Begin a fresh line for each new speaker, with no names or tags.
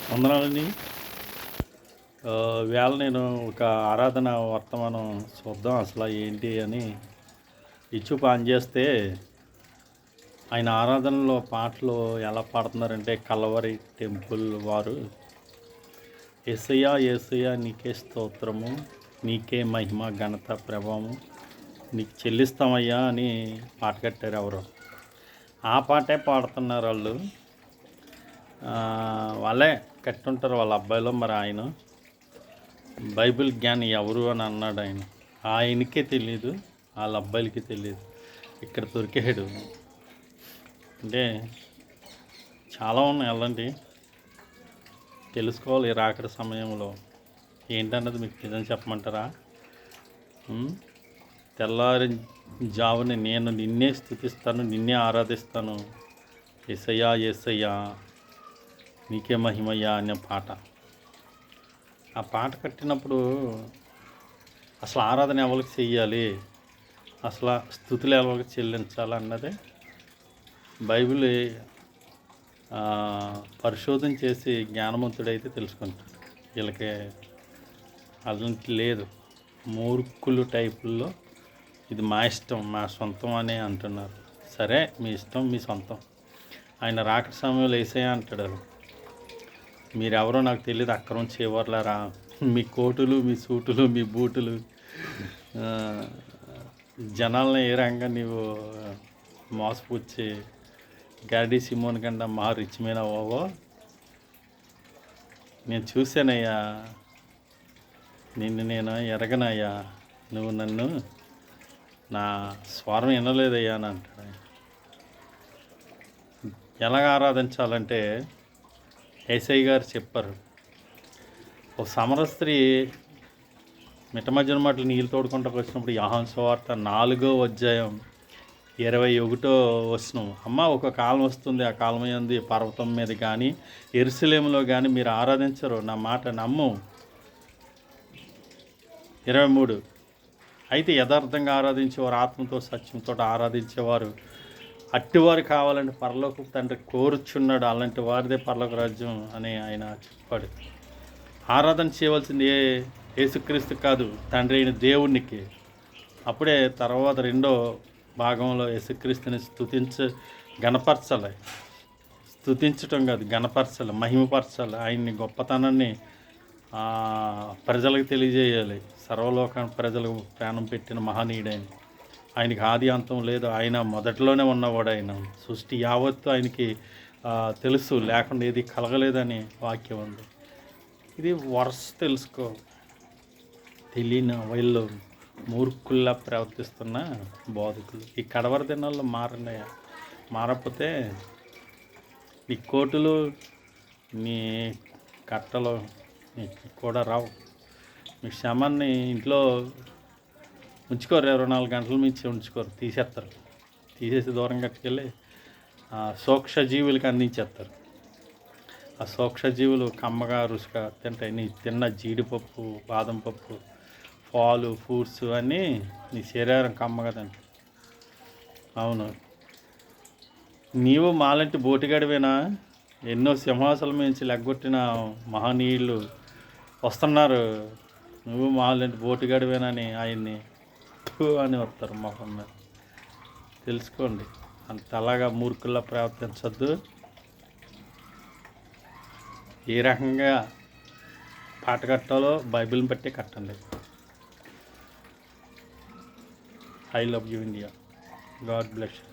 వందనాలండి. వేళ నేను ఒక ఆరాధన వర్తమానం చూద్దాం అసలు ఏంటి అని యూట్యూబ్ ఆన్ చేస్తే ఆయన ఆరాధనలో పాటలు ఎలా పాడుతున్నారంటే కల్వరి టెంపుల్ వారు యేసయ్యా యేసయ్యా నీకే స్తోత్రము, నీకే మహిమ ఘనత ప్రభావము నీకు చెల్లిస్తామయ్యా అని పాట కట్టారు ఎవరు. ఆ పాటే పాడుతున్నారు వాళ్ళు. వాళ్ళే కట్టుంటారు వాళ్ళ అబ్బాయిలో. మరి ఆయన బైబిల్ జ్ఞాని ఎవరు అని అన్నాడు ఆయన. ఆయనకే తెలియదు, వాళ్ళ అబ్బాయిలకి తెలియదు. ఇక్కడ దొరికాడు. అంటే చాలా ఉన్నాయి అలాంటి తెలుసుకోవాలి రాకడ సమయంలో ఏంటన్నది మీకు నిజం చెప్పమంటారా? తెల్లారి జావుని నేను నిన్నే స్తుతిస్తాను, నిన్నే ఆరాధిస్తాను, యేసయ్యా యేసయ్యా నీకే మహిమయ్యా అనే పాట. ఆ పాట కట్టినప్పుడు అసలు ఆరాధన ఎవరికి చెయ్యాలి, అసలు స్థుతులు ఎవరికి చెల్లించాలి అన్నది బైబిల్ పరిశోధన చేసి జ్ఞానవంతుడైతే తెలుసుకుంటాడు. వీళ్ళకి అలాంటి లేదు. మూర్ఖులు టైపుల్లో ఇది మా ఇష్టం మా సొంతం అని అంటున్నారు. సరే మీ ఇష్టం మీ సొంతం. ఆయన రాకడ సమయంలో యేసయ్యా అంటాడు, మీరెవరో నాకు తెలియదు అక్రమం చేయవర్లారా, మీ కోటులు మీ సూటులు మీ బూటులు జనాలను ఏ రంగా నీవు మోసపుచ్చి గాడి సిమోన్ కన్నా మా రిచ్మైన ఓవో నేను చూశానయ్యా, నిన్ను నేను ఎరగనయ్యా, నువ్వు నన్ను నా స్వరం వినలేదయ్యా అని అంటాడు. ఎలాగ ఆరాధించాలంటే యేసయ్య గారు చెప్పారు. ఓ సమర స్త్రీ మిట్ట మధ్యన మాటలు నీళ్ళు తోడుకుంటూ వచ్చినప్పుడు యోహాను సువార్త 4వ అధ్యాయం 21వ వచనం, అమ్మ ఒక కాలం వస్తుంది, ఆ కాలం యందు పర్వతం మీద కానీ యెరూషలేములో కానీ మీరు ఆరాధించరు, నా మాట నమ్ము. 23, అయితే యథార్థంగా ఆరాధించేవారు ఆత్మతో సత్యంతో ఆరాధించేవారు అట్టివారు కావాలంటే పరలోక తండ్రి కోరుచున్నాడు, అలాంటి వారిదే పరలోక రాజ్యం అని ఆయన చెప్పాడు. ఆరాధన చేయవలసింది యేసుక్రీస్తు కాదు, తండ్రి అయిన దేవునికి. అప్పుడే తర్వాత రెండో భాగంలో యేసుక్రీస్తుని గణపరచాలి. స్తుతించటం కాదు, గణపరచాలి, మహిమపరచాలి. ఆయన్ని గొప్పతనాన్ని ప్రజలకు తెలియజేయాలి. సర్వలోక ప్రజలకు ప్రాణం పెట్టిన మహనీయుడైన ఆయనకి ఆది అంతం లేదు, ఆయన మొదట్లోనే ఉన్నవాడు. ఆయన సృష్టి యావత్తు ఆయనకి తెలుసు, లేకుండా ఏది కలగలేదని వాక్యం ఉంది. ఇది వరుస తెలుసుకో. తెలియని వీళ్ళు మూర్ఖుల్లా ప్రవర్తిస్తున్న బోధకులు ఈ కడవర దినాల్లో మారకపోతే నీ కోటులు నీ కట్టలు నీకు కూడా రావు. మీ క్షమాన్ని ఇంట్లో ఉంచుకోరు, 24 గంటల మించి ఉంచుకోరు, తీసేస్తారు. తీసేసి దూరం కట్టుకెళ్ళి సూక్ష్మజీవులకి అందించేస్తారు. ఆ సూక్ష్మజీవులు కమ్మగా రుచిగా తింటాయి. నీ తిన్న జీడిపప్పు బాదం పప్పు పాలు ఫ్రూట్స్ అన్నీ నీ శరీరం కమ్మగా తింటాయి. అవును, నీవు మాలాంటి బోటిగాడివేనా? ఎన్నో సింహాసనం మించి లెగ్గొట్టిన మహనీయులు వస్తున్నారు, నువ్వు మాలాంటి బోటిగాడివేనని ఆయన్ని అని వస్తారు మొహం మీద. తెలుసుకోండి, అంత అలాగా మూర్ఖుల్లా ప్రవర్తించద్దు. ఏ రకంగా పాట కట్టాలో బైబిల్ని బట్టి కట్టండి. I love you India. God bless you.